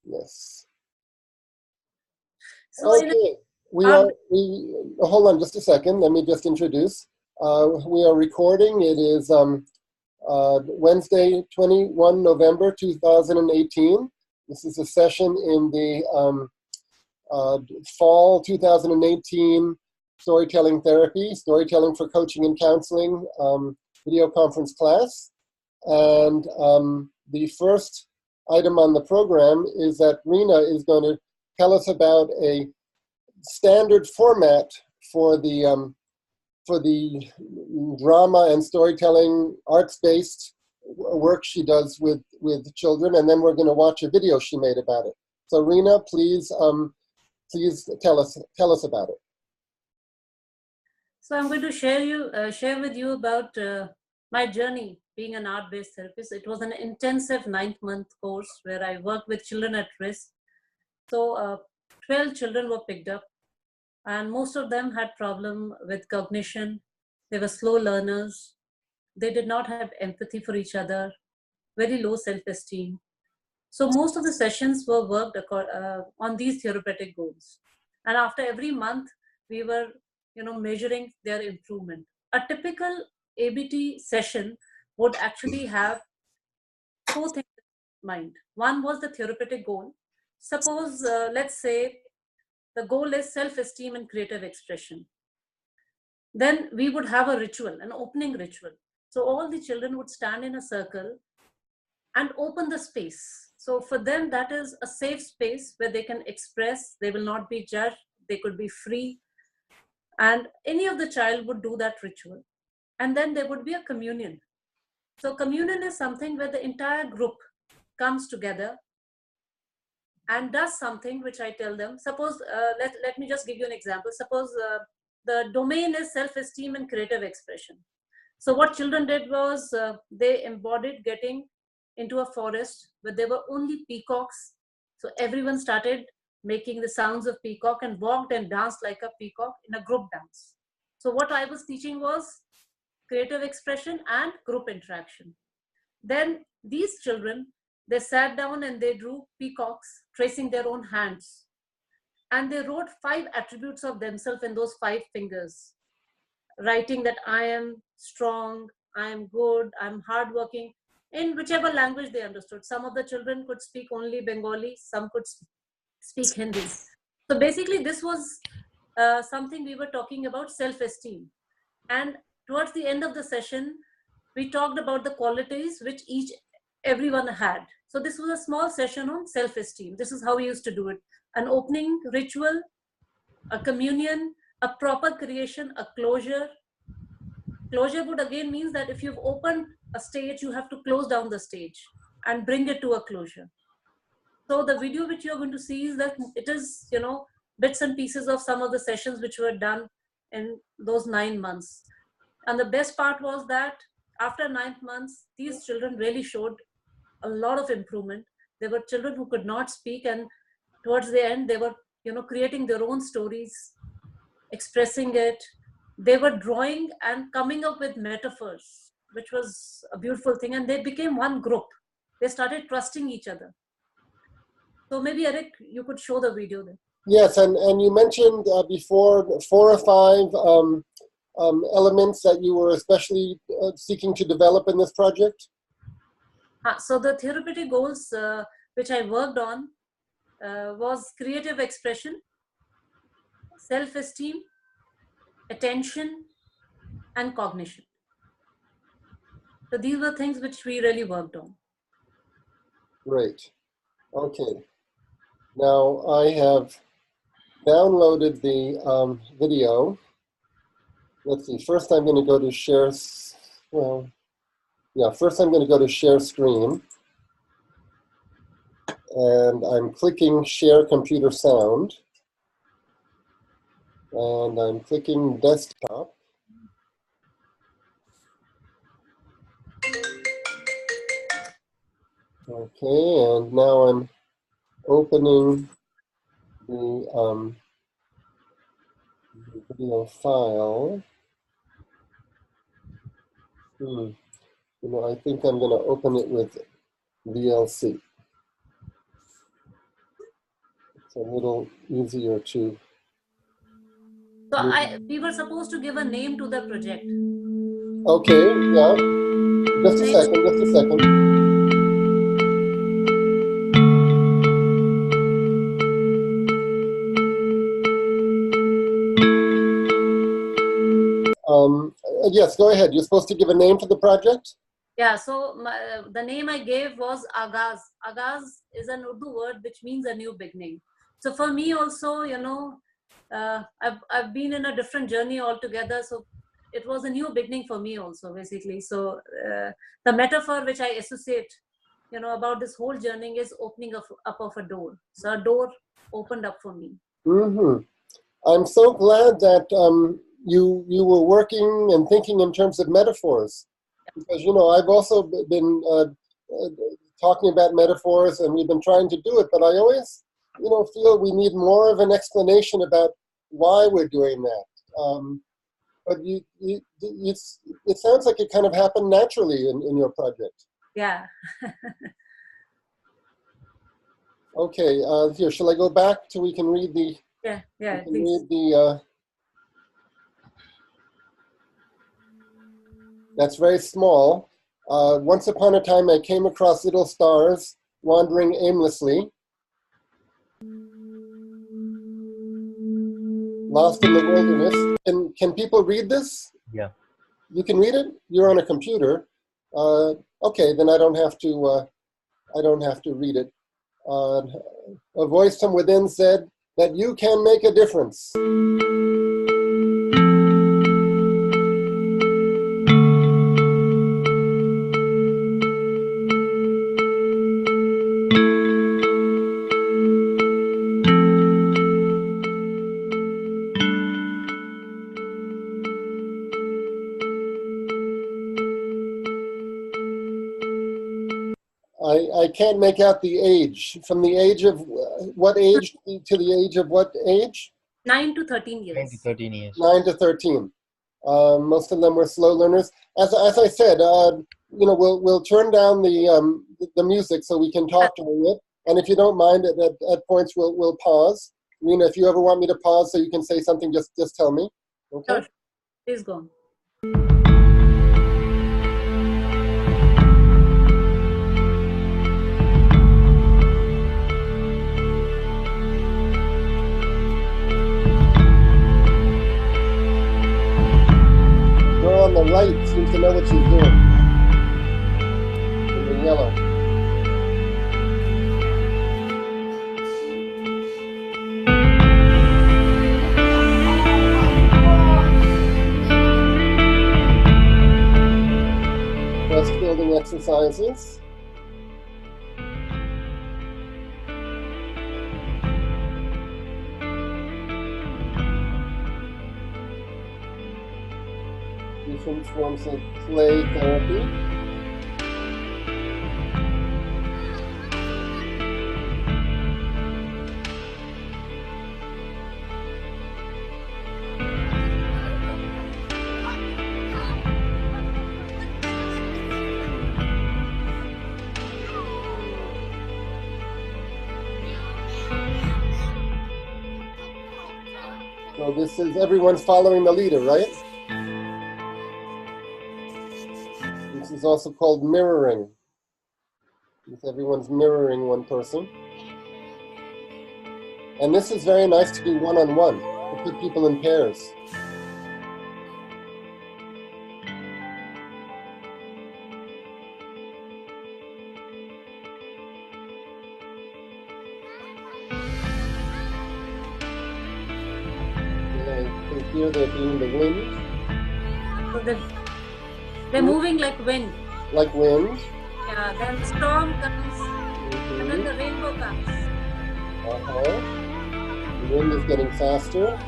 Yes. So okay, hold on just a second. Let me just introduce. We are recording. It is Wednesday, 21 November 2018. This is a session in the fall 2018 Storytelling Therapy, Storytelling for Coaching and Counseling video conference class. And the first item on the program is that Rena is going to tell us about a standard format for the drama and storytelling arts-based work she does with children, and then we're going to watch a video she made about it. So Rena, please tell us about it. So I'm going to share with you about my journey being an art-based therapist. It was an intensive 9-month course where I worked with children at risk. So 12 children were picked up, and most of them had problem with cognition. They were slow learners. They did not have empathy for each other, very low self-esteem. So most of the sessions were worked on these therapeutic goals. And after every month, we were measuring their improvement. A typical ABT session would actually have 4 things in mind. One was the therapeutic goal. Suppose, let's say, the goal is self-esteem and creative expression. Then we would have a ritual, an opening ritual. So all the children would stand in a circle and open the space. So for them, that is a safe space where they can express, they will not be judged, they could be free. And any of the child would do that ritual. And then there would be a communion. So communion is something where the entire group comes together and does something which I tell them. Suppose, let me just give you an example. Suppose the domain is self-esteem and creative expression. So what children did was they embodied getting into a forest where there were only peacocks. So everyone started making the sounds of peacock and walked and danced like a peacock in a group dance. So what I was teaching was creative expression and group interaction. Then these children, they sat down and they drew peacocks, tracing their own hands. And they wrote 5 attributes of themselves in those 5 fingers, writing that I am strong, I am good, I'm hardworking, in whichever language they understood. Some of the children could speak only Bengali, some could speak Hindi. So basically this was something we were talking about self-esteem. And towards the end of the session, we talked about the qualities which everyone had. So this was a small session on self-esteem. This is how we used to do it. An opening ritual, a communion, a proper creation, a closure. Closure would again means that if you've opened a stage, you have to close down the stage and bring it to a closure. So the video which you're going to see is that it is, bits and pieces of some of the sessions which were done in those 9 months. And the best part was that after 9 months, these children really showed a lot of improvement. There were children who could not speak, and towards the end, they were, creating their own stories, expressing it. They were drawing and coming up with metaphors, which was a beautiful thing. And they became one group. They started trusting each other. So maybe Eric, you could show the video then. Yes, and you mentioned before 4 or 5 elements that you were especially seeking to develop in this project. So the therapeutic goals which I worked on was creative expression, self-esteem, attention, and cognition. So these were things which we really worked on. Great. Okay. Now I have downloaded the video. Let's see. First, I'm going to go to share. First I'm going to go to share screen. And I'm clicking share computer sound. And I'm clicking desktop. Okay, and now I'm opening the video file. I think I'm going to open it with VLC. a little easier to. So we were supposed to give a name to the project. Okay, yeah. Just a second, just a second. Yes, go ahead. You're supposed to give a name to the project? Yeah, so the name I gave was Agaz. Agaz is an Urdu word which means a new beginning. So for me also, you know, I've been in a different journey altogether. So it was a new beginning for me also, basically. So the metaphor which I associate, you know, about this whole journey is opening up of a door. So a door opened up for me. Mm-hmm. I'm so glad that you were working and thinking in terms of metaphors, because you know I've also been talking about metaphors, and we've been trying to do it, but I always feel we need more of an explanation about why we're doing that. But it sounds like it kind of happened naturally in your project. Yeah. Okay, here, shall I go back so we can read the? Yeah, we can please. read the. That's very small. Once upon a time, I came across little stars wandering aimlessly, lost in the wilderness. Can people read this? Yeah. You can read it? You're on a computer. Okay, then I don't have to. I don't have to read it. A voice from within said that you can make a difference. I can't make out the age. From the age of what age to the age of what age? 9 to 13 years. 9 to 13 years. 9 to 13. Most of them were slow learners. As I said, we'll turn down the music so we can talk during it. And if you don't mind, at points we'll pause. Rena, if you ever want me to pause so you can say something, just tell me. Okay. Sure. Please go on. On the right seems to know what she's doing. In the yellow. Breast building exercises. Different forms of play therapy. So this is everyone's following the leader, right? This is also called mirroring. Everyone's mirroring one person. And this is very nice to do one-on-one, to put people in pairs. Here they're doing the wind. So they're moving like wind. Like wind. Yeah, then the storm comes, and then the rainbow comes. The wind is getting faster.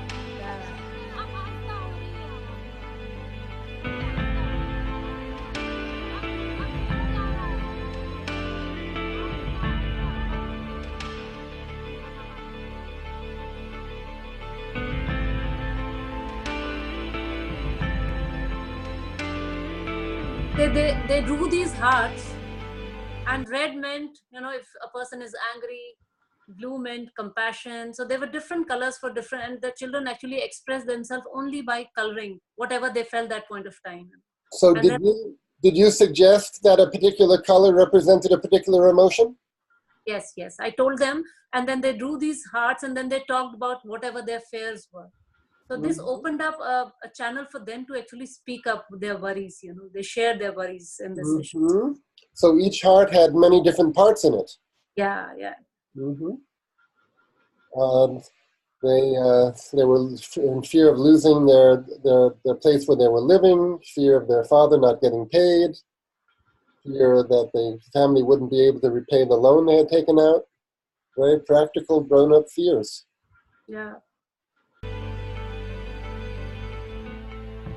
They drew these hearts, and red meant, if a person is angry, blue mint, compassion. So there were different colors for different, and the children actually expressed themselves only by coloring whatever they felt that point of time. So And then, did you suggest that a particular color represented a particular emotion? yes, yes, I told them, and then they drew these hearts, and then they talked about whatever their fears were. So this opened up a channel for them to actually speak up their worries. They shared their worries in this session. So each heart had many different parts in it. Yeah, yeah. They were in fear of losing their place where they were living, fear of their father not getting paid, fear that the family wouldn't be able to repay the loan they had taken out. Very practical, grown-up fears. Yeah.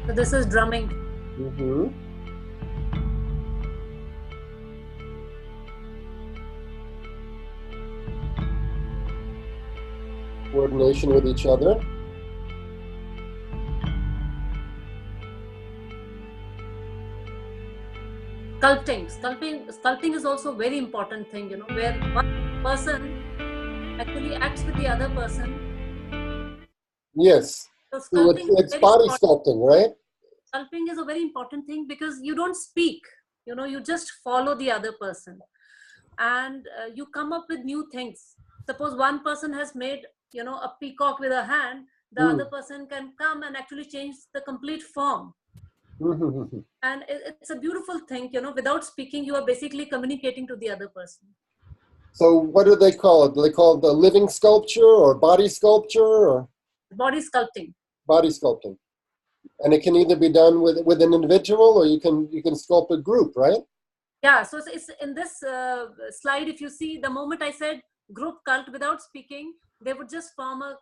So this is drumming. Coordination with each other. Sculpting is also a very important thing, where one person actually acts with the other person. Yes. So it's body sculpting, right? Sculpting is a very important thing because you don't speak, you just follow the other person, and you come up with new things. Suppose one person has made, a peacock with a hand, the other person can come and actually change the complete form. And it's a beautiful thing, without speaking, you are basically communicating to the other person. So what do they call it? Do they call it the living sculpture or body sculpture or? Body sculpting. Body sculpting. And it can either be done with an individual or you can sculpt a group, right? Yeah, so it's in this slide, if you see, the moment I said group cult, without speaking, they would just form a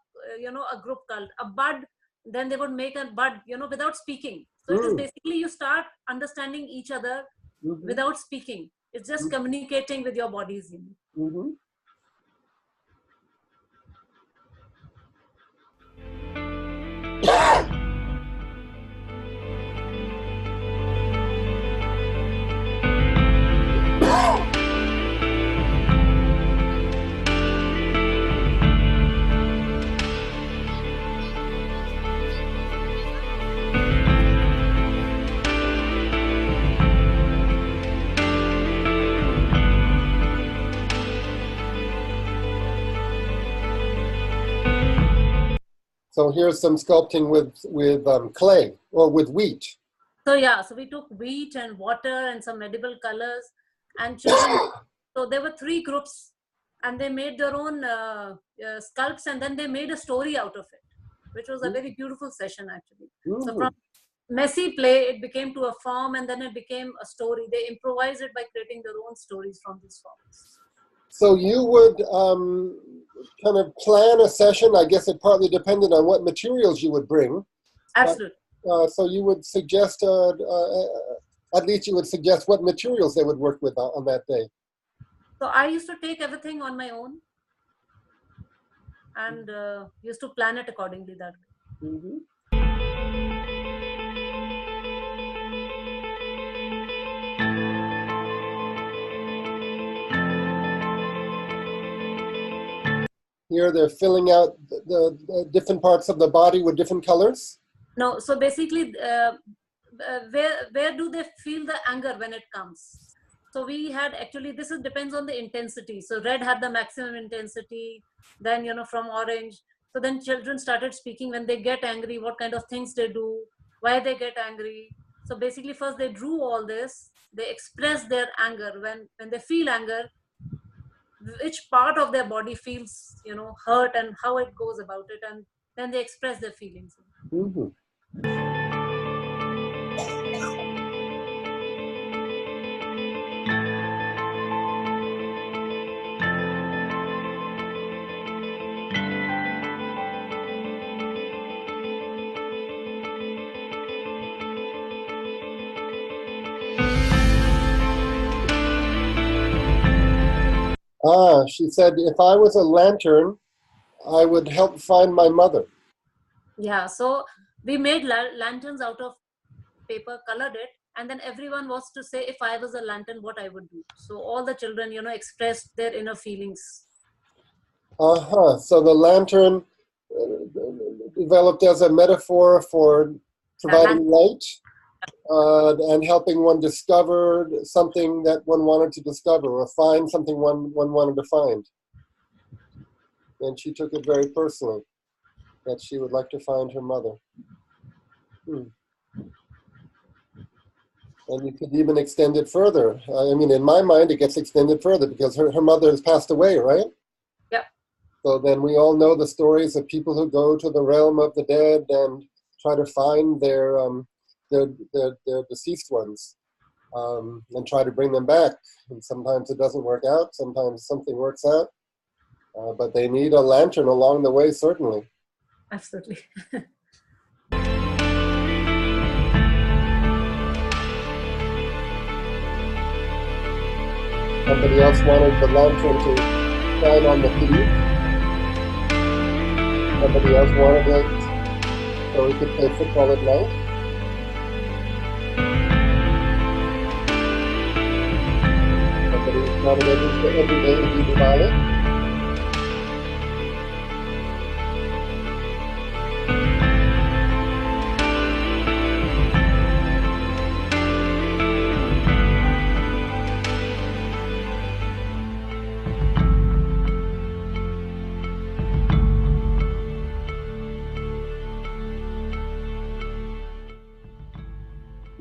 group cult, a bud, then they would make a bud, without speaking. So it is basically you start understanding each other without speaking. It's just communicating with your bodies. So here's some sculpting with clay or with wheat. So yeah, so we took wheat and water and some edible colors and children. So there were 3 groups and they made their own sculpts, and then they made a story out of it, which was a very beautiful session actually. So from messy play, it became to a form, and then it became a story. They improvised it by creating their own stories from these forms. So you would kind of plan a session. I guess it partly depended on what materials you would bring. Absolutely. So you would suggest, at least you would suggest what materials they would work with on that day. So I used to take everything on my own and used to plan it accordingly that way. Here they're filling out the different parts of the body with different colors? No, so basically, where do they feel the anger when it comes? So we had actually, this depends on the intensity. So red had the maximum intensity, then, from orange. So then children started speaking when they get angry, what kind of things they do, why they get angry. So basically first they drew all this, they express their anger. When they feel anger, which part of their body feels, hurt and how it goes about it. And then they express their feelings. She said, if I was a lantern, I would help find my mother. Yeah, so we made lanterns out of paper, colored it, and then everyone was to say, if I was a lantern, what I would do. So all the children, expressed their inner feelings. So the lantern developed as a metaphor for providing light and helping one discover something that one wanted to discover, or find something one wanted to find. And she took it very personally, that she would like to find her mother. And you could even extend it further. I mean, in my mind, it gets extended further because her mother has passed away, right? Yeah. So then we all know the stories of people who go to the realm of the dead and try to find their deceased ones and try to bring them back. And sometimes it doesn't work out. Sometimes something works out. But they need a lantern along the way, certainly. Absolutely. Somebody else wanted the lantern to shine on the thief. Somebody else wanted it so he could play football at night. Somebody wanted every day to be Diwali.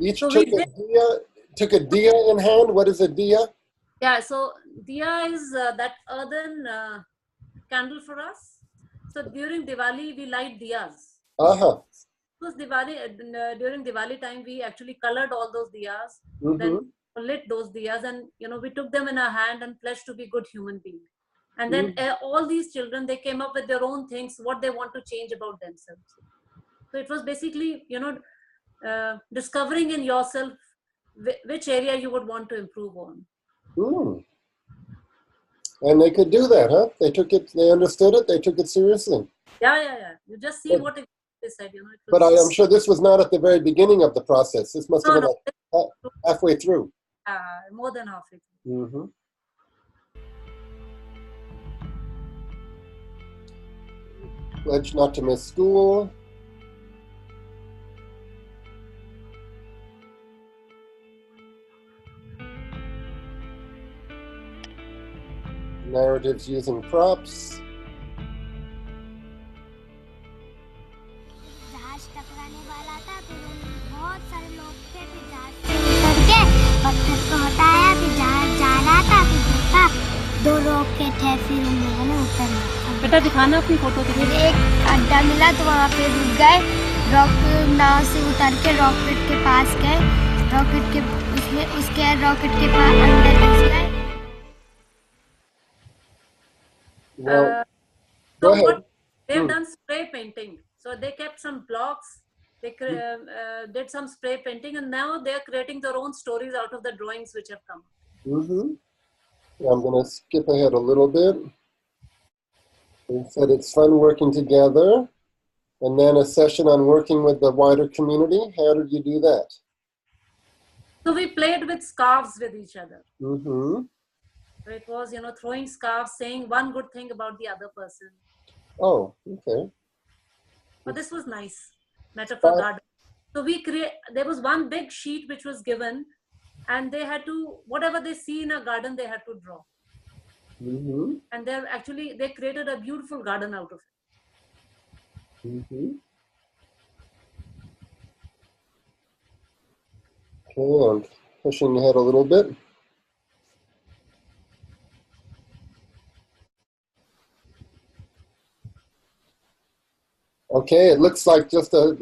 Each So took a diya in hand. What is a diya? Yeah, so diya is that earthen candle for us. So during Diwali, we light diyas. Because during Diwali time, we actually colored all those diyas, then lit those diyas, and we took them in our hand and pledged to be good human beings. And then all these children, they came up with their own things, what they want to change about themselves. So it was basically, discovering in yourself which area you would want to improve on. And they could do that, huh? They took it, they understood it, they took it seriously. Yeah. You just see what they said, But I'm sure this was not at the very beginning of the process. This must have been like halfway through. More than halfway through. Pledge not to miss school. Narratives using props. बेटा दिखाना अपनी photo एक अड्डा मिला तो वहाँ पे रुक गए, रॉकेट नाव से उतर के रॉकेट के पास गए, रॉकेट के रॉकेट के पास अंदर घुस गए। Go ahead. They've done spray painting, so they kept some blocks. They did some spray painting, and now they're creating their own stories out of the drawings which have come. I'm going to skip ahead a little bit. They said it's fun working together, and then a session on working with the wider community. How did you do that? So we played with scarves with each other. So it was, throwing scarves, saying one good thing about the other person. Oh, okay. But this was nice. Metaphor garden. So there was one big sheet which was given, and they had to, whatever they see in a garden, they had to draw. And they created a beautiful garden out of it. Okay, I'm pushing ahead a little bit. Okay, it looks like just a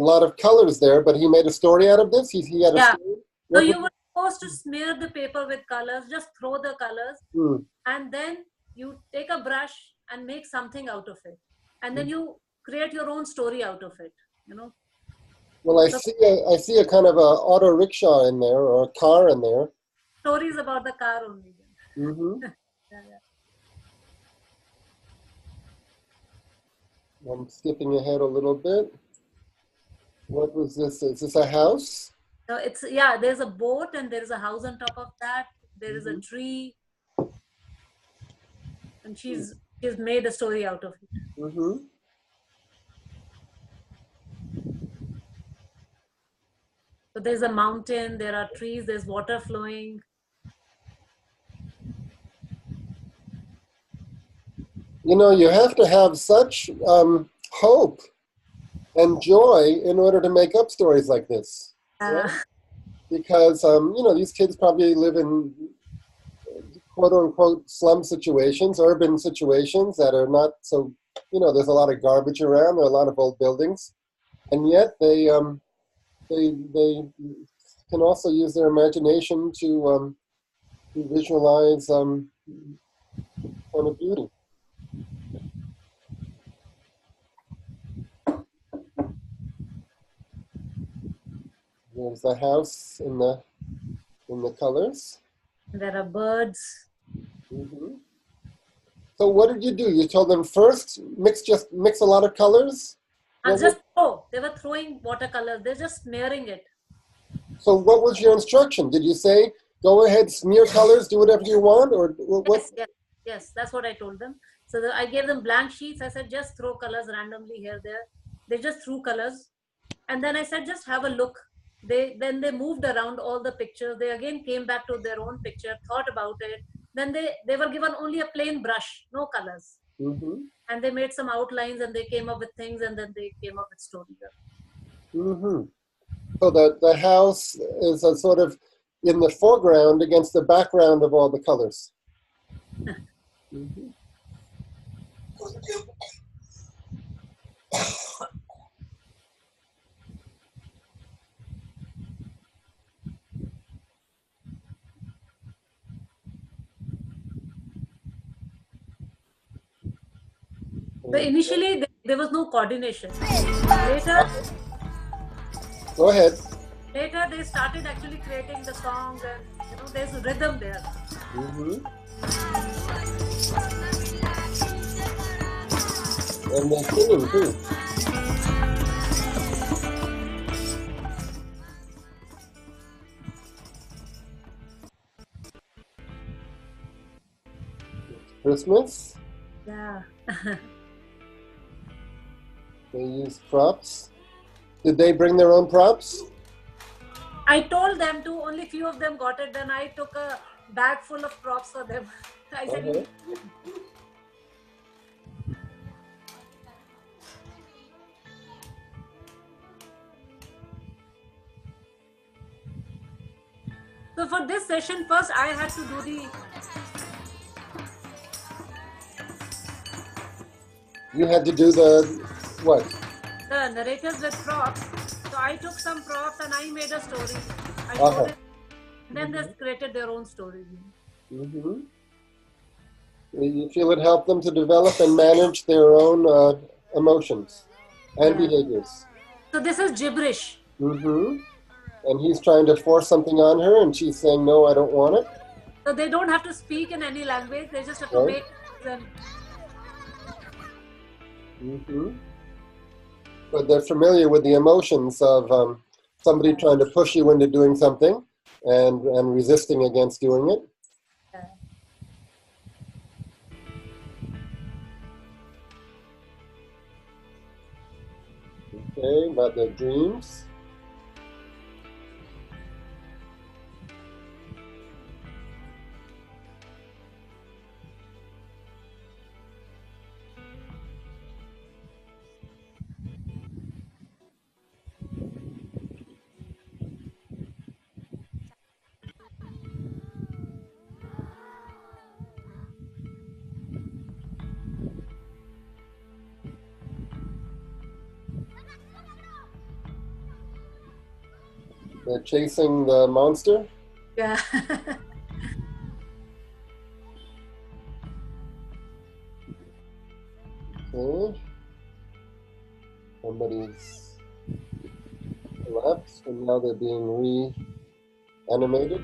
lot of colors there, but he made a story out of this? He had a story? So you were supposed to smear the paper with colors, just throw the colors, and then you take a brush and make something out of it. And then you create your own story out of it, Well, I see a kind of a auto rickshaw in there, or a car in there. Stories about the car only. I'm skipping ahead a little bit. What was this? Is this a house? So there's a boat and there's a house on top of that. There is a tree. And she's she's made a story out of it. Mm-hmm. So there's a mountain, there are trees, there's water flowing. You know, you have to have such hope and joy in order to make up stories like this. Right? Because, you know, these kids probably live in quote unquote slum situations, urban situations that are not so, you know, there's a lot of garbage around, there are a lot of old buildings, and yet they can also use their imagination to visualize kind of beauty. There's the house in the colors. There are birds. Mm-hmm. So what did you do? You told them first mix a lot of colors. And just throw. They were throwing watercolors. They're just smearing it. So what was your instruction? Did you say go ahead, smear colors, do whatever you want, or what? Yes. That's what I told them. So I gave them blank sheets. I said just throw colors randomly here there. They just threw colors, and then I said just have a look. Then they moved around all the pictures. They again came back to their own picture, thought about it. Then they were given only a plain brush, no colors. Mm-hmm. And they made some outlines and they came up with things, and then they came up with stories. Mm-hmm. So the house is a sort of in the foreground against the background of all the colors. Mm-hmm. But initially, there was no coordination. Later, go ahead. Later, they started actually creating the songs, and there's a rhythm there. Mm-hmm. And they're singing too. Christmas. Yeah. They use props. Did they bring their own props? I told them to. Only few of them got it. Then I took a bag full of props for them. I said, Okay. So for this session, first I had to do the. You had to do the what? The narrators with props. So I took some props and I made a story. I told it. Then they created their own story. Mm-hmm. You feel it helped them to develop and manage their own emotions and behaviors. So this is gibberish. Mm-hmm. And he's trying to force something on her, and she's saying, "No, I don't want it." So they don't have to speak in any language. They just have to make them. Mm-hmm. But they're familiar with the emotions of somebody trying to push you into doing something and resisting against doing it. Okay, about their dreams. They're chasing the monster. Yeah. Okay. Somebody's collapsed, and now they're being reanimated.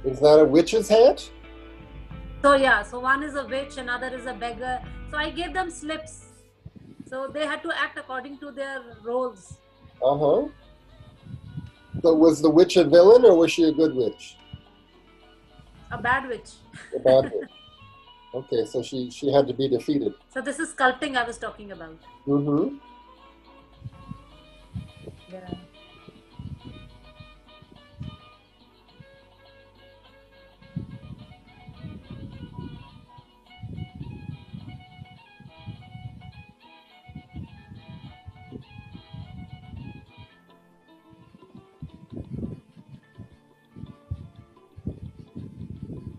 Is that a witch's hat? So yeah, so one is a witch, another is a beggar. So I gave them slips. So they had to act according to their roles. Uh-huh. So was the witch a villain or was she a good witch? A bad witch. A bad witch. Okay, so she had to be defeated. So this is sculpting I was talking about. Mm-hmm. Yeah.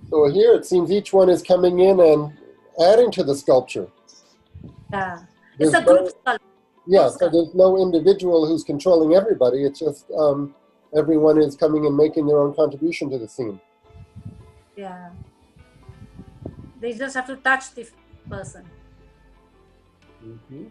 So here it seems each one is coming in and adding to the sculpture. Yeah. It's There's a group sculpt. Yeah, so there's no individual who's controlling everybody. It's just everyone is coming and making their own contribution to the scene. Yeah. They just have to touch the person. Mm-hmm.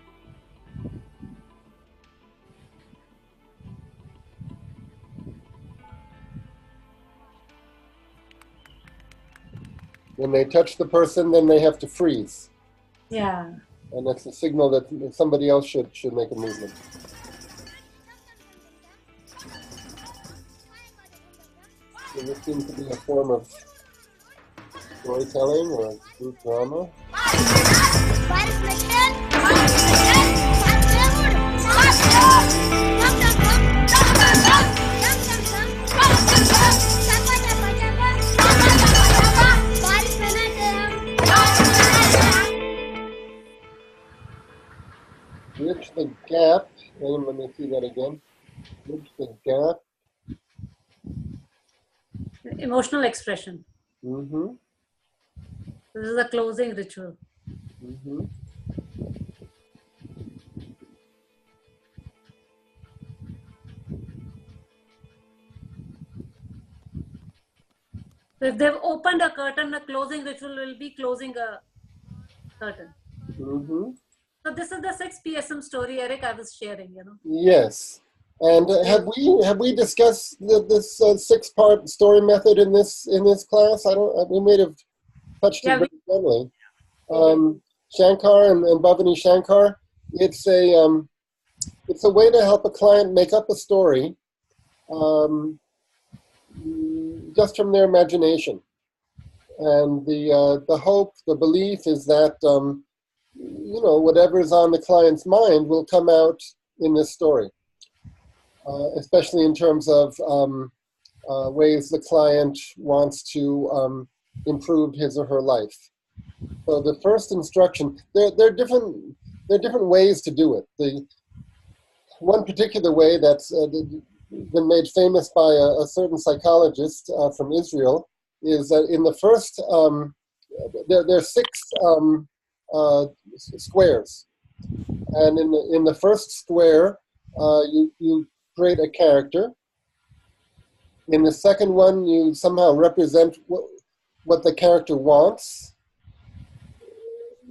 When they touch the person, then they have to freeze. Yeah. And that's a signal that somebody else should make a movement. So this seems to be a form of storytelling or group drama. Bridge the gap, and let me see that again. Bridge the gap. Emotional expression. Mm-hmm. This is a closing ritual. Mm-hmm. So if they've opened a curtain, a closing ritual will be closing a curtain. Mm-hmm. So this is the 6 PSM story, Eric, I was sharing, you know. Yes. And have we discussed this 6-part story method in this class? We may have touched it very gently. Shankar and Bhavani Shankar, it's a way to help a client make up a story just from their imagination. And the hope, the belief is that whatever's on the client's mind will come out in this story, especially in terms of ways the client wants to improve his or her life. So the first instruction, there are different ways to do it. The one particular way that's been made famous by a certain psychologist from Israel is that in the first, there are 6 squares, and in the first square, you create a character. In the second one, you somehow represent what the character wants.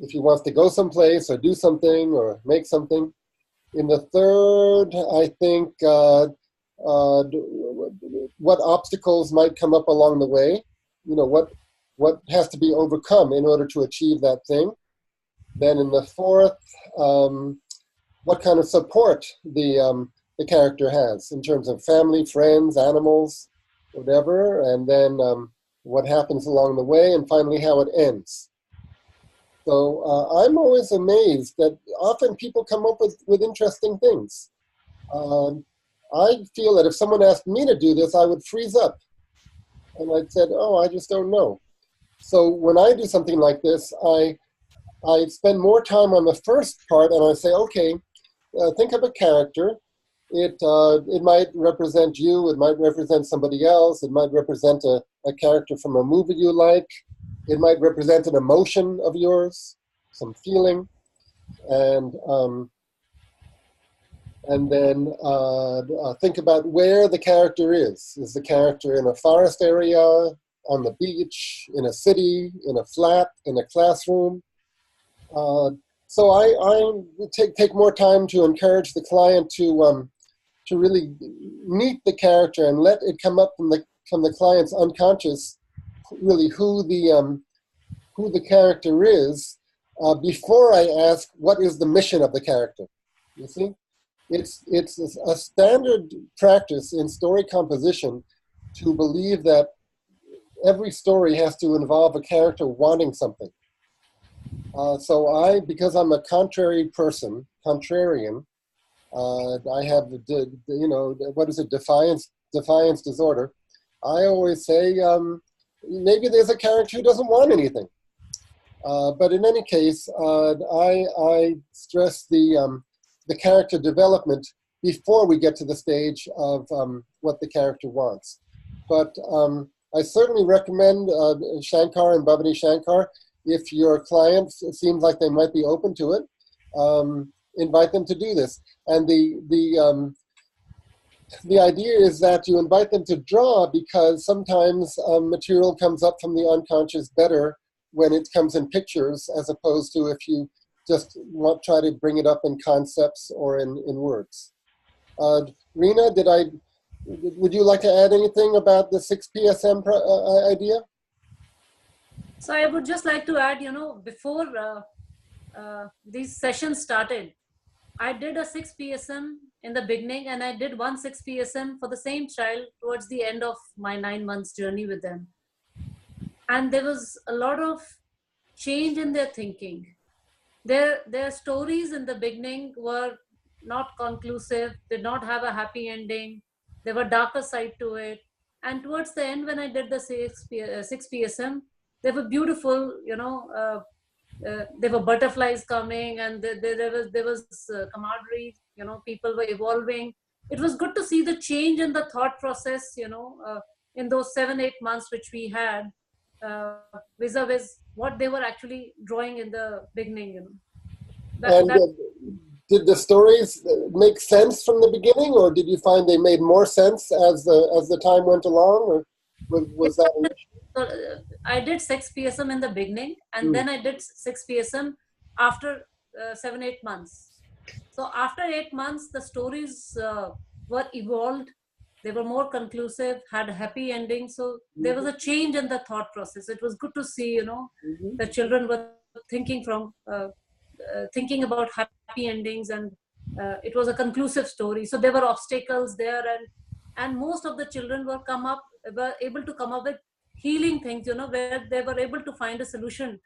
If he wants to go someplace or do something or make something. In the third, I think what obstacles might come up along the way. What has to be overcome in order to achieve that thing. Then in the fourth, what kind of support the character has in terms of family, friends, animals, whatever, and then what happens along the way, and finally how it ends. So I'm always amazed that often people come up with interesting things. I feel that if someone asked me to do this, I would freeze up. And I'd said, I just don't know. So when I do something like this, I spend more time on the first part, and I say, okay, think of a character. It might represent you. It might represent somebody else. It might represent a character from a movie you like. It might represent an emotion of yours, some feeling, and then think about where the character is. Is the character in a forest area, on the beach, in a city, in a flat, in a classroom? So I take more time to encourage the client to really meet the character and let it come up from the client's unconscious, really who the character is, before I ask what is the mission of the character. You see, it's a standard practice in story composition to believe that every story has to involve a character wanting something. So because I'm a contrary person, contrarian, I have what is it, defiance disorder. I always say maybe there's a character who doesn't want anything. But in any case, I stress the character development before we get to the stage of what the character wants. But I certainly recommend Shankar and Bhavani Shankar. If your clients seem like they might be open to it, invite them to do this. And the idea is that you invite them to draw because sometimes material comes up from the unconscious better when it comes in pictures as opposed to if you just try to bring it up in concepts or in words. Rena, would you like to add anything about the 6 PSM idea? So I would just like to add, before these sessions started, I did a 6 PSM in the beginning, and I did 1 6 PSM for the same child towards the end of my 9 months journey with them. And there was a lot of change in their thinking. Their stories in the beginning were not conclusive, did not have a happy ending. There were darker side to it. And towards the end, when I did the 6 PSM, they were beautiful, there were butterflies coming, and there was camaraderie, people were evolving. It was good to see the change in the thought process, in those 7-8 months which we had, vis-a-vis what they were actually drawing in the beginning, Did the stories make sense from the beginning, or did you find they made more sense as the time went along, or was that an issue? So, I did 6 PSM in the beginning, and then I did 6 PSM after 7-8 months. So after 8 months, the stories were evolved. They were more conclusive, had a happy ending. So there was a change in the thought process. It was good to see, the children were thinking thinking about happy endings, and it was a conclusive story. So there were obstacles there, and most of the children were able to come up with healing things, where they were able to find a solution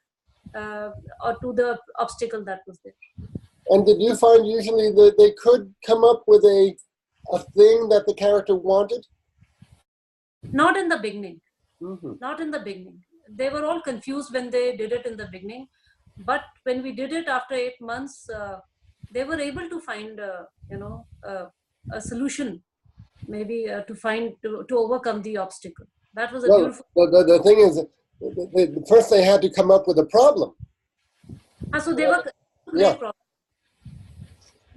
or to the obstacle that was there. And did you find usually that they could come up with a thing that the character wanted? Not in the beginning. Mm-hmm. Not in the beginning. They were all confused when they did it in the beginning. But when we did it after 8 months, they were able to find, a solution, maybe to overcome the obstacle. That was a beautiful. The thing is, first they had to come up with a problem. So they were. Yeah.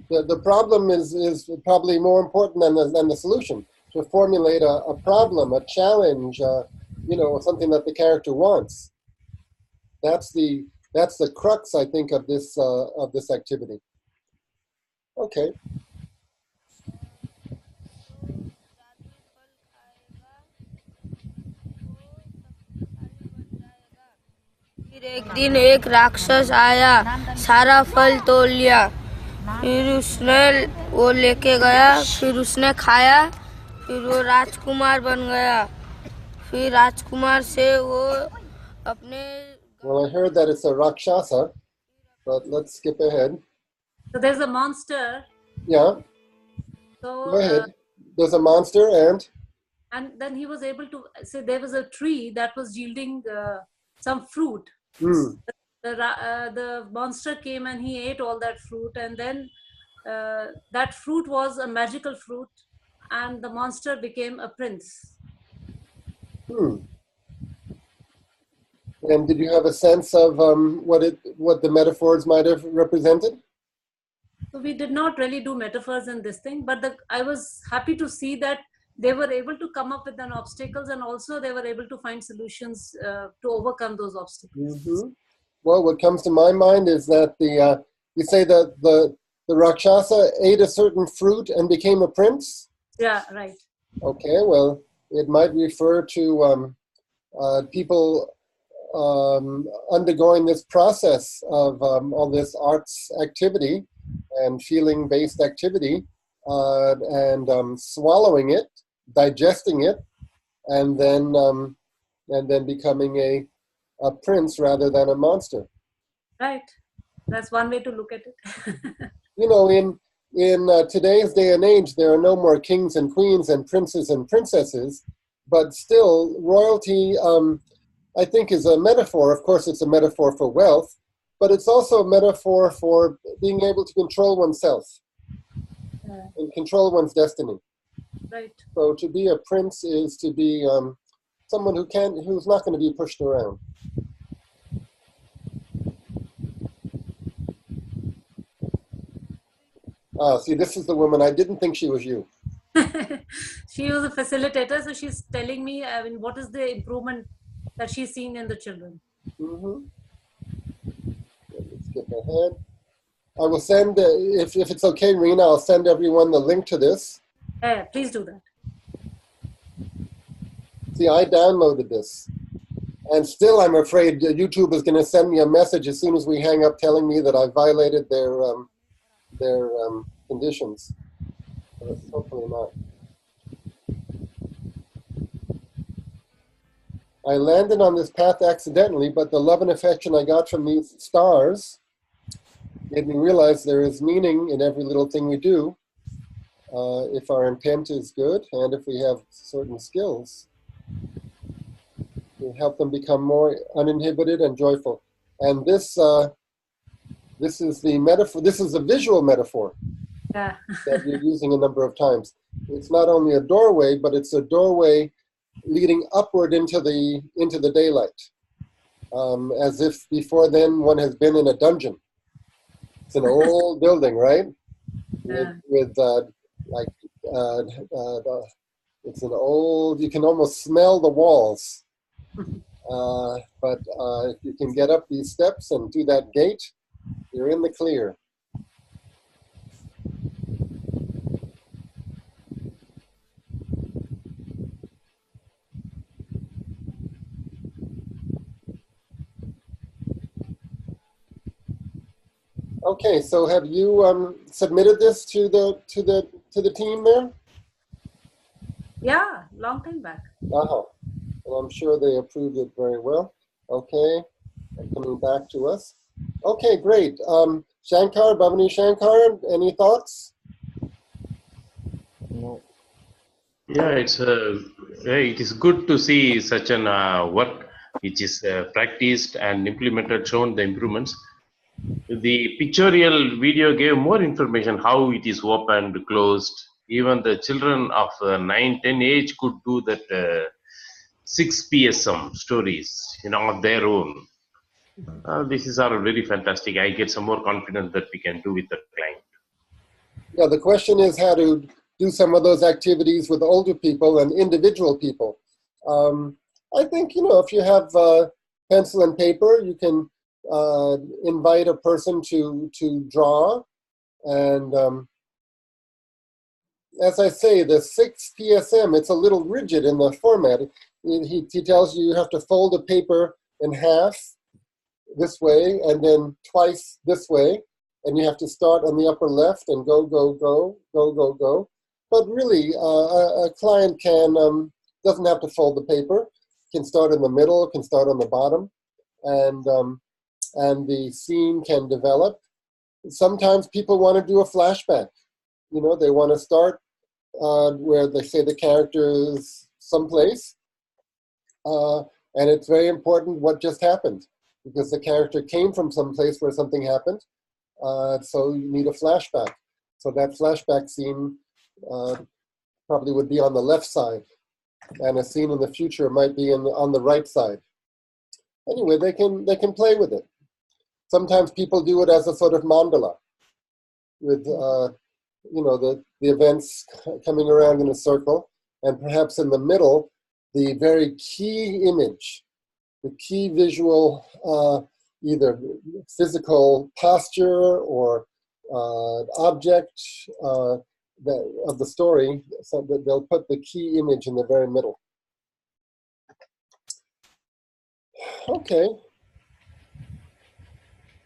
The problem is probably more important than the solution. To formulate a problem, a challenge, something that the character wants. That's the crux, I think, of this activity. Okay. फिर एक दिन एक राक्षस आया, सारा फल तोड़ लिया, फिर उसने वो लेके गया, फिर उसने खाया, फिर वो राजकुमार बन गया, फिर राजकुमार से वो अपने. Well, I heard that it's a Rakshasa, but let's skip ahead. So there's a monster. Yeah. So, go ahead. There's a monster, and then he was able to say there was a tree that was yielding some fruit. Mm. The monster came and he ate all that fruit, and then that fruit was a magical fruit, and the monster became a prince. And did you have a sense of what the metaphors might have represented? So we did not really do metaphors in this thing, but I was happy to see that they were able to come up with an obstacles, and also they were able to find solutions to overcome those obstacles. Mm-hmm. Well, what comes to my mind is that you say that the Rakshasa ate a certain fruit and became a prince? Yeah, right. Okay, well, it might refer to people undergoing this process of all this arts activity and feeling-based activity, and swallowing it, digesting it, and then becoming a prince rather than a monster. Right. That's one way to look at it. You know, in today's day and age, there are no more kings and queens and princes and princesses, but still, royalty, I think, is a metaphor. Of course, it's a metaphor for wealth, but it's also a metaphor for being able to control oneself and control one's destiny. Right. So to be a prince is to be someone who's not going to be pushed around. See, this is the woman. I didn't think she was you. She was a facilitator, so she's telling me, I mean, what is the improvement that she's seen in the children. Mm-hmm. Let's skip ahead. I will send, if it's okay, Rena, I'll send everyone the link to this. Yeah, please do that. See, I downloaded this. And still, I'm afraid YouTube is going to send me a message as soon as we hang up telling me that I violated their conditions. But hopefully not. I landed on this path accidentally, but the love and affection I got from these stars made me realize there is meaning in every little thing we do if our intent is good and if we have certain skills. We help them become more uninhibited and joyful. And this is the metaphor. This is a visual metaphor that you're using a number of times. It's not only a doorway, but it's a doorway leading upward into the daylight, as if before then one has been in a dungeon. It's an old building, right? Yeah. With it's an old. You can almost smell the walls. But if you can get up these steps and do that gate, you're in the clear. Okay, so have you submitted this to the team there? Yeah, long time back. Uh-huh. Well, I'm sure they approved it very well. Okay, and coming back to us. Okay, great. Shankar, Bhavani Shankar, any thoughts? No. Yeah, it is good to see such an work which is practiced and implemented, shown the improvements. The pictorial video gave more information how it is opened, closed. Even the children of 9-10 age could do that 6 PSM stories, of their own. This is all very fantastic. I get some more confidence that we can do with the client. Yeah, the question is how to do some of those activities with older people and individual people. I think, if you have pencil and paper, you can invite a person to draw. And as I say, the 6 PSM, it's a little rigid in the format. He tells you have to fold a paper in half this way and then twice this way. And you have to start on the upper left and go, go, go, go, go, go. But really, a client doesn't have to fold the paper. Can start in the middle, can start on the bottom, and the scene can develop. Sometimes people want to do a flashback. They want to start where they say the character is someplace, and it's very important what just happened, because the character came from someplace where something happened. So you need a flashback. So that flashback scene probably would be on the left side, and a scene in the future might be on the right side. Anyway, they can play with it. Sometimes people do it as a sort of mandala, with the events coming around in a circle, and perhaps in the middle, the very key image, the key visual, either physical posture or object of the story, so that they'll put the key image in the very middle. Okay.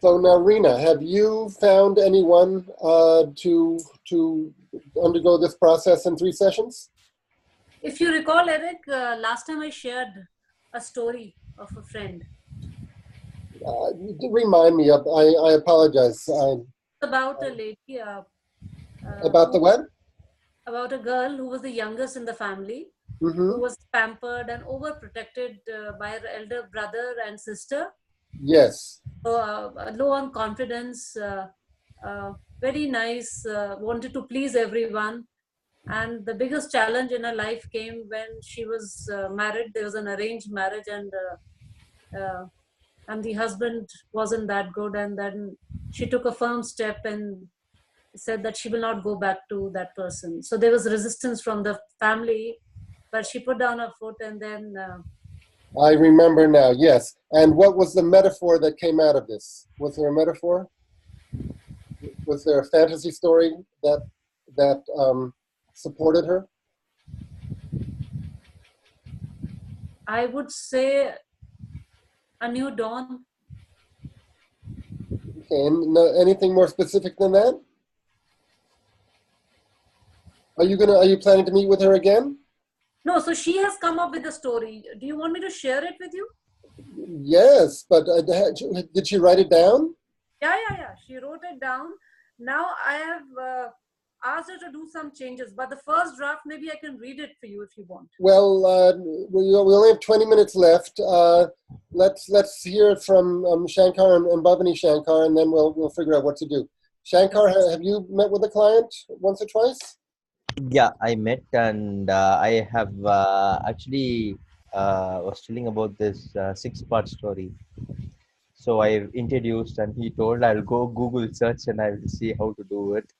So now, Rena, have you found anyone to undergo this process in 3 sessions? If you recall, Eric, last time I shared a story of a friend Remind me of. I apologize. about a lady, About the what? about a girl who was the youngest in the family, Mm-hmm. who was pampered and overprotected by her elder brother and sister. Yes. So low on confidence, very nice, wanted to please everyone. And the biggest challenge in her life came when she was married. There was an arranged marriage, and the husband wasn't that good. And then she took a firm step and said that she will not go back to that person. So there was resistance from the family, but she put down her foot, and then I remember now, yes. And what was the metaphor that came out of this? Was there a metaphor? Was there a fantasy story that supported her? I would say a new dawn. Okay, and no, anything more specific than that? Are you planning to meet with her again? No, so she has come up with a story. Do you want me to share it with you? Yes, but did she write it down? Yeah. She wrote it down. Now I have asked her to do some changes, but the first draft, maybe I can read it for you if you want. Well, we only have 20 minutes left. Let's hear it from Shankar and Bhavani Shankar, and then we'll figure out what to do. Shankar, have you met with a client once or twice? Yeah, I met, and I have actually was telling about this 6-part story. So I introduced, and he told I'll go Google search and I will see how to do it.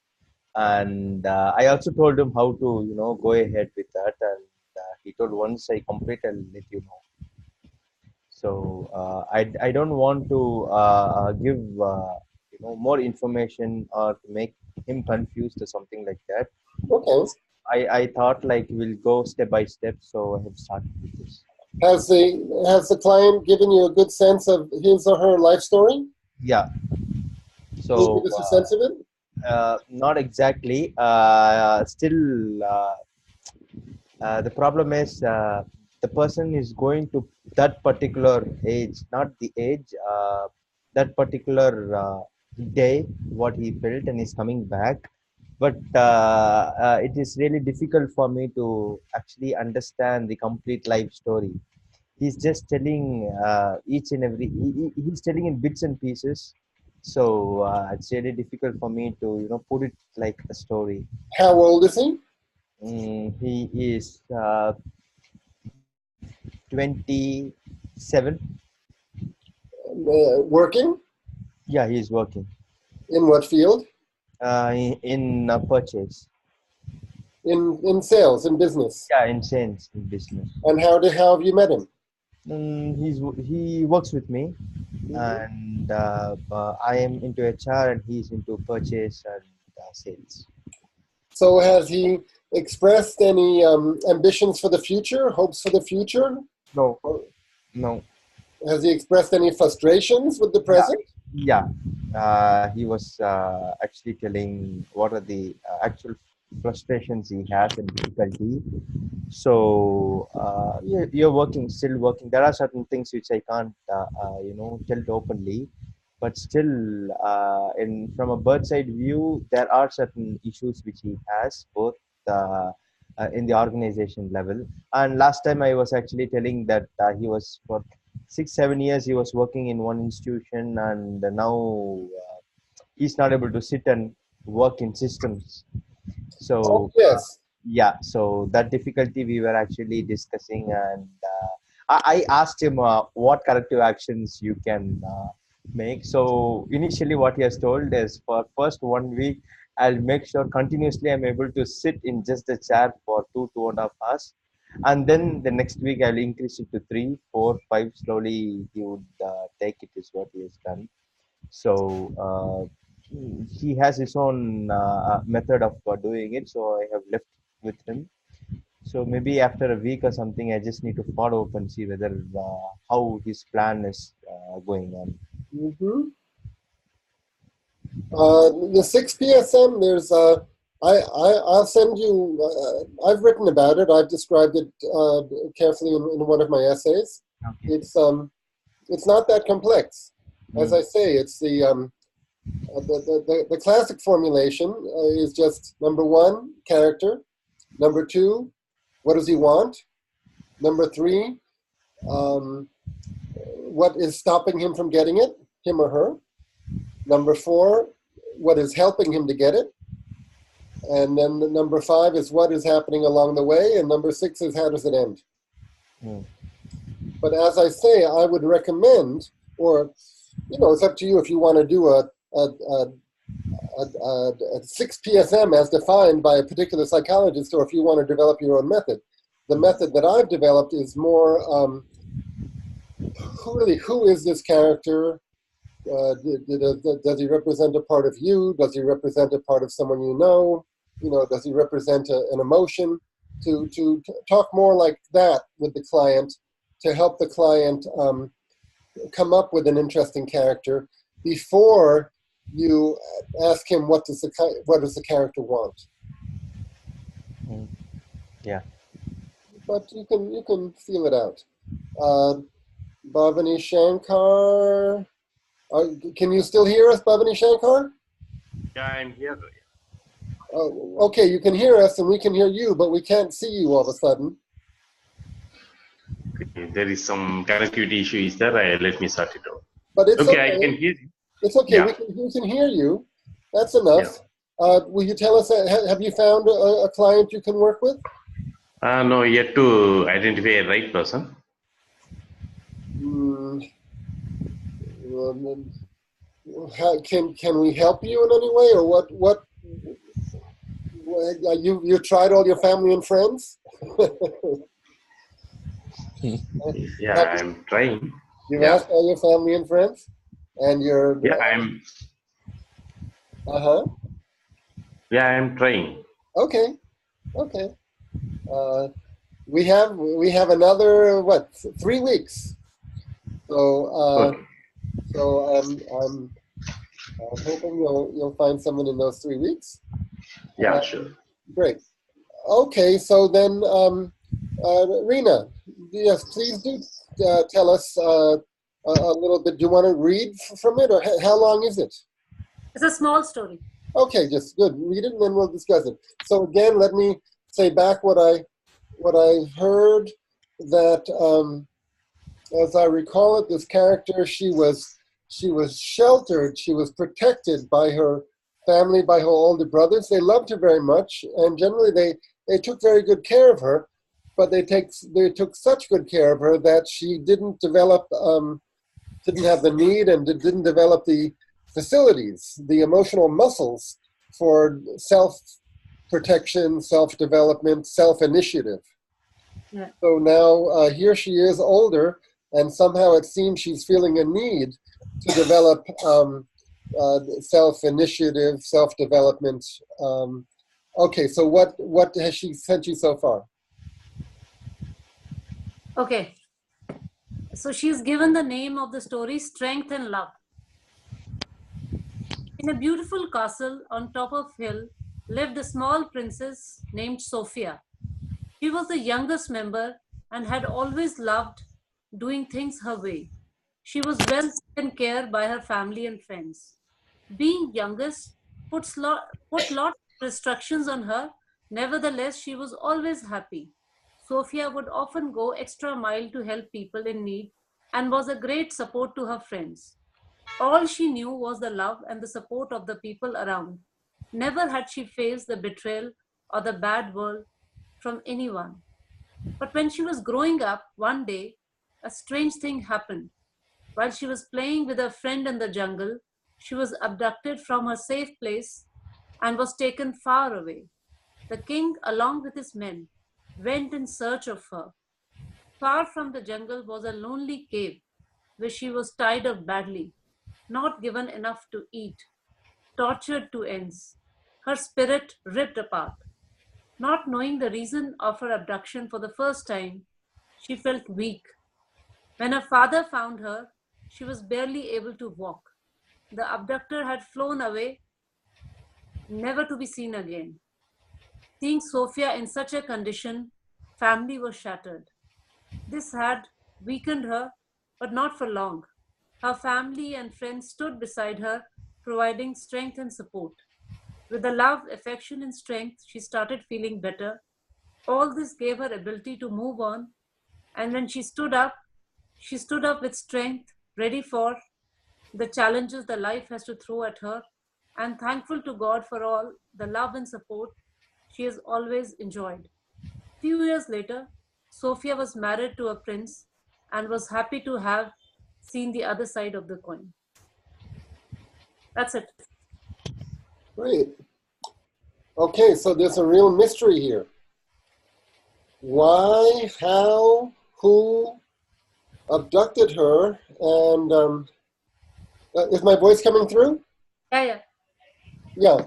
And I also told him how to, go ahead with that. And he told once I complete, I'll let you know. So I don't want to give more information or to make him confused or something like that. Okay. I thought like we'll go step by step, so I have started with this. Has the client given you a good sense of his or her life story? Yeah. Can you So give us a sense of it? not exactly. Still, the problem is the person is going to that particular age, not the age, that particular day, what he felt, and is coming back. But it is really difficult for me to actually understand the complete life story. He's just telling each and every, he's telling in bits and pieces. So it's really difficult for me to, put it like a story. How old is he? He is 27. Working? Yeah, he's working In what field? in purchase. In sales, in business. Yeah, in sales, in business. And how have you met him? He works with me, and I am into HR and he's into purchase and sales. So has he expressed any ambitions for the future, hopes for the future? No, no. Has he expressed any frustrations with the present? Yeah, he was actually telling what are the actual frustrations he has and difficulty. So you're working, still working. There are certain things which I can't, tell openly, but still, in from a bird's eye view, there are certain issues which he has both in the organization level. And last time I was actually telling that he was for 6-7 years he was working in one institution, and now he's not able to sit and work in systems. So Yes. yeah, so that difficulty we were actually discussing, and I asked him what corrective actions you can make. So initially what he has told is for first 1 week I'll make sure continuously I'm able to sit in just a chair for 2.5 hours, and then the next week I'll increase it to 3, 4, 5. Slowly he would take it, is what he has done. So he has his own method of doing it, so I have left with him. So maybe after a week or something, I just need to follow up and see whether how his plan is going on. Mm-hmm. The 6 PSM, there's I'll send you, I've written about it. I've described it carefully in one of my essays. Okay. It's not that complex. As I say, it's the classic formulation is just number one, character. Number two, what does he want? Number three, what is stopping him from getting it, him or her? Number four, what is helping him to get it? And then the number five is what is happening along the way. And number six is how does it end? But as I say, I would recommend, or, you know, it's up to you if you want to do a 6 PSM as defined by a particular psychologist, or if you want to develop your own method. The method that I've developed is more, who is this character? Does he represent a part of you? Does he represent a part of someone you know? You know, does he represent an emotion? To talk more like that with the client, to help the client come up with an interesting character before you ask him what does the character want. Yeah. But you can feel it out. Bhavani Shankar, can you still hear us, Bhavani Shankar? Yeah, I'm here. Oh, okay, you can hear us and we can hear you, but we can't see you all of a sudden. Okay, there is some connectivity issue. Is there? Let me sort it out. But it's okay. I can hear you. It's okay. Yeah. We can hear you. That's enough. Yeah. Will you tell us? Have you found a client you can work with? No, yet to identify a right person. Can we help you in any way, or what? You tried all your family and friends? Yeah, I'm trying. You've asked all your family and friends, and you're. Yeah, I'm. Yeah, I'm trying. Okay. We have another 3 weeks. So I'm hoping you'll find someone in those 3 weeks. Yeah, sure. Great. Okay, so then Rena, yes, please do tell us a little bit. Do you want to read from it, or how long is it? It's a small story. Okay, just good. Read it and then we'll discuss it. So again, let me say back what I heard, that as I recall it, this character, she was sheltered, she was protected by her family, by her older brothers. They loved her very much, and generally they took very good care of her, but they took such good care of her that she didn't develop, didn't have the need and didn't develop the facilities, the emotional muscles for self-protection, self-development, self-initiative. Yeah. So now here she is older, and somehow it seems she's feeling a need to develop self-initiative, self-development. Okay, so what has she sent you so far? Okay. So she's given the name of the story, Strength and Love. In a beautiful castle on top of hill lived a small princess named Sophia. She was the youngest member and had always loved doing things her way. She was well taken care by her family and friends. Being youngest put lot of restrictions on her. Nevertheless, she was always happy. Sophia would often go extra mile to help people in need and was a great support to her friends. All she knew was the love and the support of the people around. Never had she faced the betrayal or the bad word from anyone. But when she was growing up, one day, a strange thing happened. While she was playing with a friend in the jungle, she was abducted from her safe place and was taken far away. The king, along with his men, went in search of her. Far from the jungle was a lonely cave where she was tied up badly, not given enough to eat, tortured to ends, her spirit ripped apart. Not knowing the reason of her abduction for the first time, she felt weak. When her father found her, she was barely able to walk. The abductor had flown away, never to be seen again. Seeing Sophia in such a condition, family was shattered. This had weakened her, but not for long. Her family and friends stood beside her, providing strength and support. With the love, affection, and strength, she started feeling better. All this gave her ability to move on, and when she stood up with strength, ready for the challenges the life has to throw at her, and thankful to God for all the love and support she has always enjoyed. Few years later, Sophia was married to a prince and was happy to have seen the other side of the coin. That's it. Great. Okay, so there's a real mystery here. Why, how, who abducted her, and is my voice coming through? Yeah. Yeah.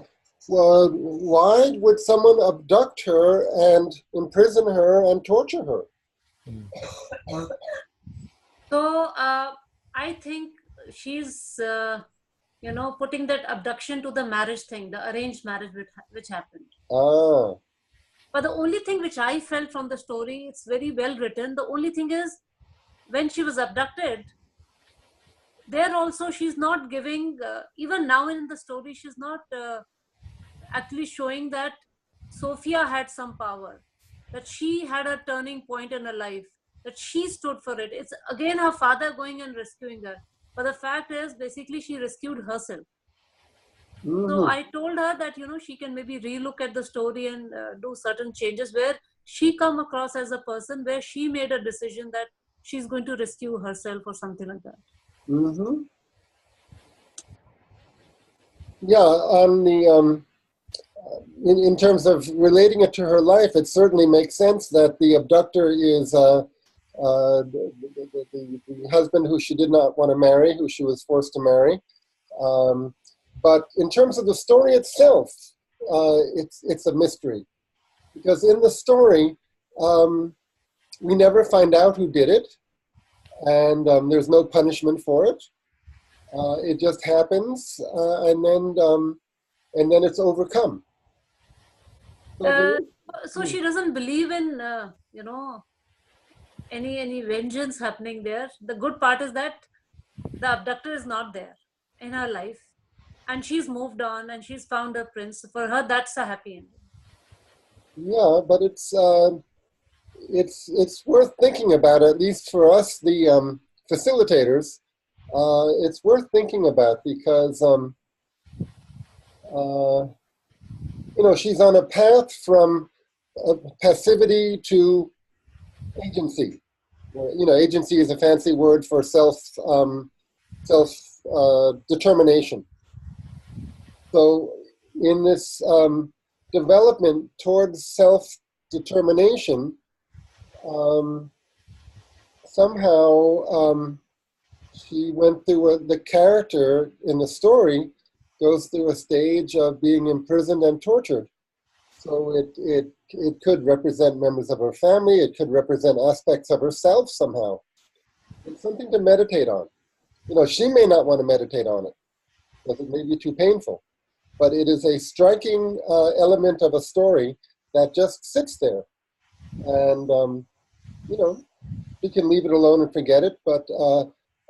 Well, why would someone abduct her and imprison her and torture her? So I think she's, putting that abduction to the marriage thing, the arranged marriage which happened. Ah. But the only thing which I felt from the story, it's very well written. The only thing is, when she was abducted, there also she's not giving, even now in the story, she's not actually showing that Sophia had some power, that she had a turning point in her life, that she stood for it. It's again her father going and rescuing her. But the fact is, basically, she rescued herself. Mm-hmm. So I told her that, she can maybe relook at the story and do certain changes where she come across as a person where she made a decision that she's going to rescue herself or something like that. Mm-hmm. Yeah, on the in terms of relating it to her life, it certainly makes sense that the abductor is the husband who she did not want to marry, who she was forced to marry. But in terms of the story itself, it's a mystery, because in the story we never find out who did it, and there's no punishment for it. It just happens, and then it's overcome. So she doesn't believe in any vengeance happening there. The good part is that the abductor is not there in her life, and she's moved on and she's found her prince. For her, that's a happy ending. Yeah, but it's worth thinking about, at least for us, the facilitators. It's worth thinking about, because she's on a path from passivity to agency. Agency is a fancy word for self determination. So in this development towards self-determination, somehow she went through the character in the story goes through a stage of being imprisoned and tortured. So it could represent members of her family. It could represent aspects of herself somehow. It's something to meditate on. She may not want to meditate on it, because it may be too painful. But it is a striking element of a story that just sits there. And, she can leave it alone and forget it, but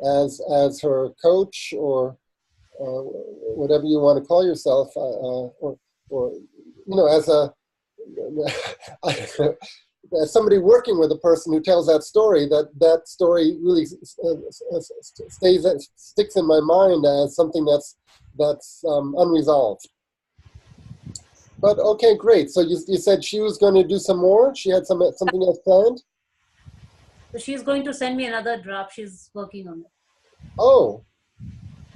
as her coach, or whatever you want to call yourself, or as somebody working with a person who tells that story, that story really sticks in my mind as something that's unresolved. But okay, great. So you said she was going to do some more? She had something else planned? So she's going to send me another draft. She's working on it. Oh,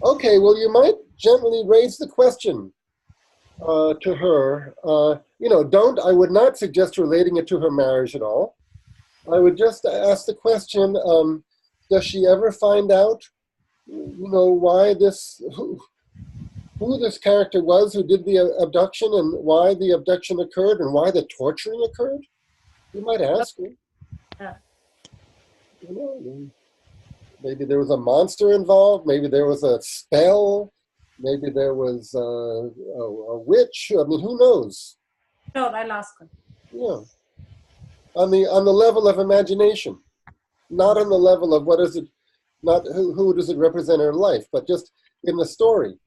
okay. Well, you might gently raise the question to her. I would not suggest relating it to her marriage at all. I would just ask the question, does she ever find out, why this, who who this character was who did the abduction and why the abduction occurred and why the torturing occurred? You might ask her. Yeah. You know, maybe there was a monster involved. Maybe there was a spell. Maybe there was a witch. I mean, who knows? Sure, I'll ask her. Yeah. On the level of imagination, not on the level of what is it, not who does it represent in her life, but just in the story.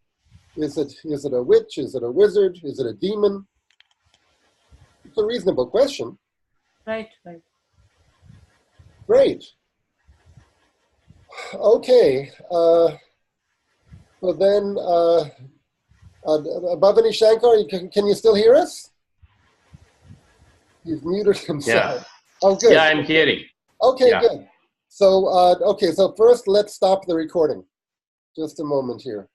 Is it a witch? Is it a wizard? Is it a demon? It's a reasonable question. Right, right. Great. Okay. Well then, Bhavani Shankar, can you still hear us? He's muted himself. Yeah. Oh, good. Yeah, I'm hearing. Okay, Yeah. good. So, so first let's stop the recording. Just a moment here.